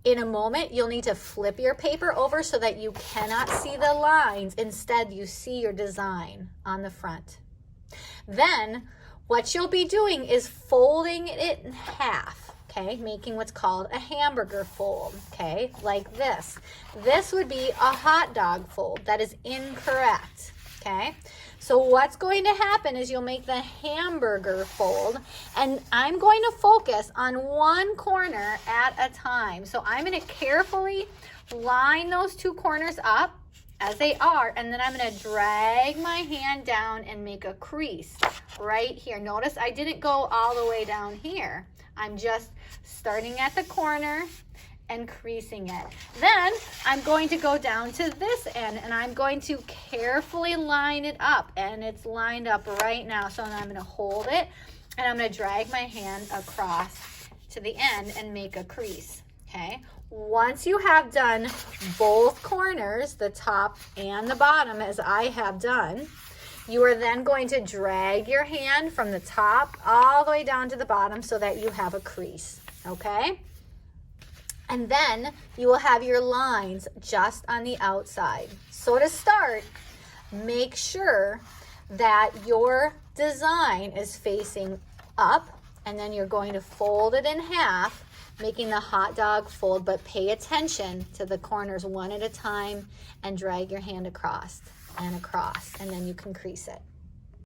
In a moment, you'll need to flip your paper over so that you cannot see the lines. Instead, you see your design on the front. Then, what you'll be doing is folding it in half, okay? Making what's called a hamburger fold, okay? Like this. This would be a hot dog fold. That is incorrect, okay? So what's going to happen is you'll make the hamburger fold, and I'm going to focus on one corner at a time. So I'm going to carefully line those two corners up as they are, and then I'm going to drag my hand down and make a crease right here. Notice I didn't go all the way down here. I'm just starting at the corner and creasing it. Then I'm going to go down to this end, and I'm going to carefully line it up, and it's lined up right now. So I'm going to hold it, and I'm going to drag my hand across to the end and make a crease, okay? Once you have done both corners, the top and the bottom, as I have done, you are then going to drag your hand from the top all the way down to the bottom so that you have a crease, okay? And then you will have your lines just on the outside. So to start, make sure that your design is facing up, and then you're going to fold it in half, making the hot dog fold, but pay attention to the corners one at a time and drag your hand across and across, and then you can crease it.